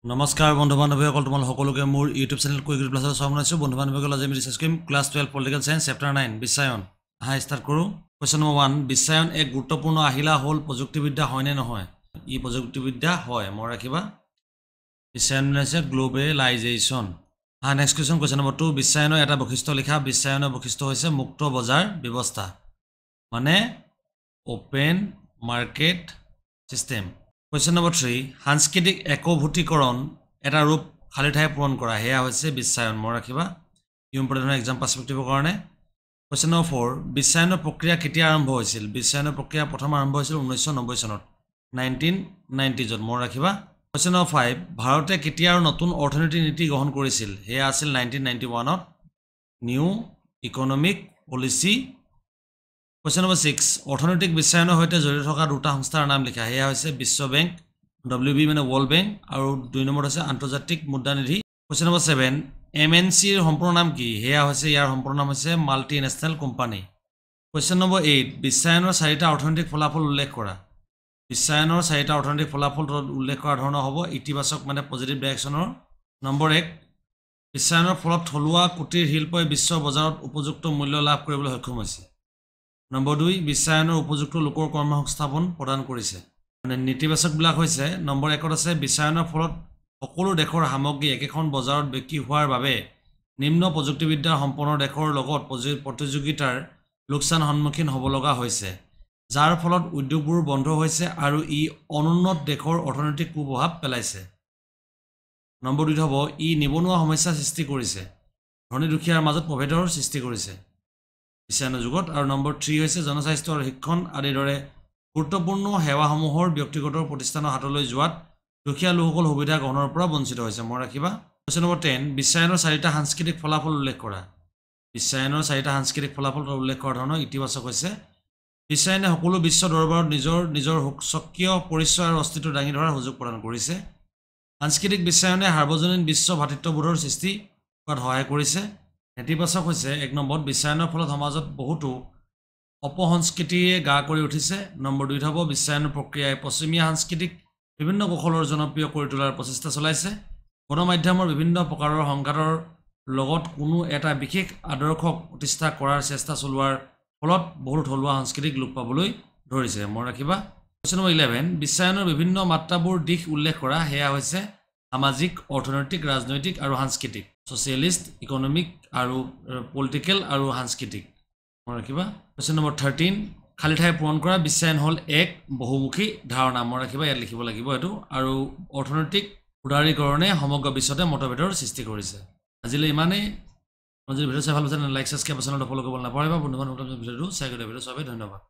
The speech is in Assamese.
নমস্কাৰ বন্ধু বান্ধৱীসকল তোমালোক সকলোকে মোৰ ইউটিউব চেনেল কুইক প্লাছৰ স্বাগতম জনাইছো বন্ধু বান্ধৱীসকল আজি আমি ৰিচাৰ্জ কৰিম ক্লাছ 12 পলিটিকেল সায়েন্স চেপ্টাৰ 9 বিশ্বায়ন আহা স্টাৰ্ট কৰো কোৱেশ্চন নম্বৰ 1 বিশ্বায়ন এক গুৰুত্বপূৰ্ণ আহিলা হ'ল প্ৰযুক্তিবিদ্যা হয় নে নহয় ই প্ৰযুক্তিবিদ্যা হয় মই ৰাখিবা বিশ্বায়ন হৈছে গ্লোবেলাইজেশ্যন আহা নেক্সট কোৱেশ্চন নম্বৰ 2 বিশ্বায়নৰ এটা বৈশিষ্ট্য লিখা বিশ্বায়নৰ বৈশিষ্ট্য হৈছে মুক্ত বজাৰ ব্যৱস্থা মানে open market system Question number 3 সাংস্কৃতিক একভূতিকৰণ এটা ৰূপ খালি ঠাই পূৰণ কৰা হেয়া হৈছে বিশ্বায়ন মই ৰাখিবা ইম্পৰ্টেন্ট এক্সাম পাৰ্সপেক্টিভৰ কাৰণে Question number 4 বিশ্বায়নৰ প্ৰক্ৰিয়া কেতিয়া আৰম্ভ হৈছিল বিশ্বায়নৰ প্ৰক্ৰিয়া প্ৰথম আৰম্ভ হৈছিল 1990 চনত 1990 ত মই ৰাখিবা Question number 5 ভাৰতে কেতিয়া আৰু নতুন অৰ্থনৈতিক নীতি গ্ৰহণ কৰিছিল হেয়া আছিল 1991 ত new economic policy Question number 6 অৰ্থনৈতিক বিশ্বায়নৰ হৈতে জড়িত থকা দুটা সংস্থাৰ নাম লিখা হেয়া হৈছে বিশ্ব বেংক WB মানে ওয়াৰ্ল্ড বেংক আৰু দুই নম্বৰ আছে আন্তৰ্জাতিক মুদ্ৰা নিধি Question number 7 MNC ৰ সম্পূৰ্ণ নাম কি হেয়া হৈছে ইয়াৰ সম্পূৰ্ণ নাম হৈছে মাল্টিনেশনাল কোম্পানী Question number 8 বিশ্বায়নৰ চাৰিটা অৰ্থনৈতিক ফলাফল উল্লেখ কৰা বিশ্বায়নৰ চাৰিটা অৰ্থনৈতিক ফলাফল উল্লেখ কৰা ধৰণৰ হ'ব ইতিবাচক মানে পজিটিভ ডাইৰেকচনৰ নম্বৰ 1 বিশ্বায়নৰ ফলত থলুৱা কুটিৰ শিল্পই বিশ্ব বজাৰত উপযুক্ত মূল্য লাভ কৰিবলৈ সক্ষম হৈছে নম্বৰ 2 বিশ্বায়নৰ উপযুক্ত লোকৰ কৰ্মসংস্থাপন প্ৰদান কৰিছে মানে নীতিবাচক বিলাক হৈছে নম্বৰ 1 ত আছে বিশ্বায়নৰ ফলত সকলো দেশৰ সামগ্ৰী একেখন বজাৰত বিক্ৰী হোৱাৰ বাবে নিম্ন প্ৰযুক্তিবিদ্যা সম্পন্ন দেশৰ লগত প্ৰতিযোগিতাৰ লোকচান সন্মুখীন হ'ব লগা হৈছে যাৰ ফলত উদ্যোগবোৰ বন্ধ হৈছে আৰু ই অনুন্নত দেশৰ অৰ্থনৈতিক কুপ্ৰভাৱ পেলাইছে নম্বৰ 2 হ'ব ই নিবনুৱা সমস্যা সৃষ্টি কৰিছে ধনী দুখীয়াৰ মাজত প্ৰভেদৰ সৃষ্টি কৰিছে বিশ্বায়নৰ যুগত আৰু নম্বৰ 3 হৈছে জনস্বাস্থ্য আৰু শিক্ষণ আদি দৰে গুৰুত্বপূৰ্ণ সেৱাসমূহৰ ব্যক্তিগত প্ৰতিষ্ঠানৰ হাতলৈ যোৱাত দুখীয়া লোকসকল সুবিধা গ্ৰহণৰ পৰা বঞ্চিত হৈছে মই ৰাখিবা Question number 10 বিশ্বায়নৰ চাৰিটা সাংস্কৃতিক ফলাফল উল্লেখ কৰা বিশ্বায়নৰ চাৰিটা সাংস্কৃতিক ফলাফল উল্লেখ কৰা ধৰণৰ ইতিবাচক হৈছে বিশ্বায়নে সকলো বিশ্ব দৰবাৰত নিজৰ সক্ৰিয় পৰিচয় আৰু অস্তিত্ব দাঙি ধৰাৰ সুযোগ প্ৰদান কৰিছে সাংস্কৃতিক বিশ্বায়নে সাৰ্বজনীন বিশ্ব ভাতৃত্ববোধৰ সৃষ্টি কৰাত সহায় কৰিছে নেতিবাচক হৈছে এক নম্বৰ বিশ্বায়নৰ ফলত সমাজত বহুতো অপসংস্কৃতিয়ে গা কৰি উঠিছে নম্বৰ 2 হ'ব বিশ্বায়নৰ প্ৰক্ৰিয়াই পশ্চিমীয়া সাংস্কৃতিক বিভিন্ন কৌশলৰ জনপ্ৰিয় কৰি তোলাৰ প্ৰচেষ্টা চলাইছে গণমাধ্যমৰ বিভিন্ন প্ৰকাৰৰ সংঘাতৰ লগত কোনো এটা বিশেষ আদৰ্শ প্ৰতিষ্ঠা কৰাৰ চেষ্টা চলোৱাৰ ফলত বহু থলুৱা সাংস্কৃতিক লোপ পাবলৈ ধৰিছে মই ৰাখিবা Question number 11 বিশ্বায়নৰ বিভিন্ন মাত্ৰাবোৰ দিশ উল্লেখ কৰা হেয়া হৈছে সামাজিক অৰ্থনৈতিক ৰাজনৈতিক আৰু সাংস্কৃতিক সোশ্যালিষ্ট ইকোনমিক আৰু পলিটিক্যাল আৰু সাংস্কৃতিক মই ৰাখিবা Question number 13 খালি ঠাই পূৰণ কৰা বিশ্বায়ন হল এক বহুমুখী ধাৰণা মই ৰাখিবা ইয়াত লিখিব লাগিব এটো আৰু অৰ্থনৈতিক উদাৰীকৰণে সমগ্ৰ বিশ্বতে মতভেদৰ সৃষ্টি কৰিছে আজিলৈ ইমানে যদি ভিডিও চাই ভাল পাইছে লাইক সাবস্ক্ৰাইব চেনেলটো ফলো কৰিব নাপাহৰিবা বন্ধু বান্ধৱীৰ ভিডিওটো শ্বেয়াৰ কৰি দিবা সবাই ধন্যবাদ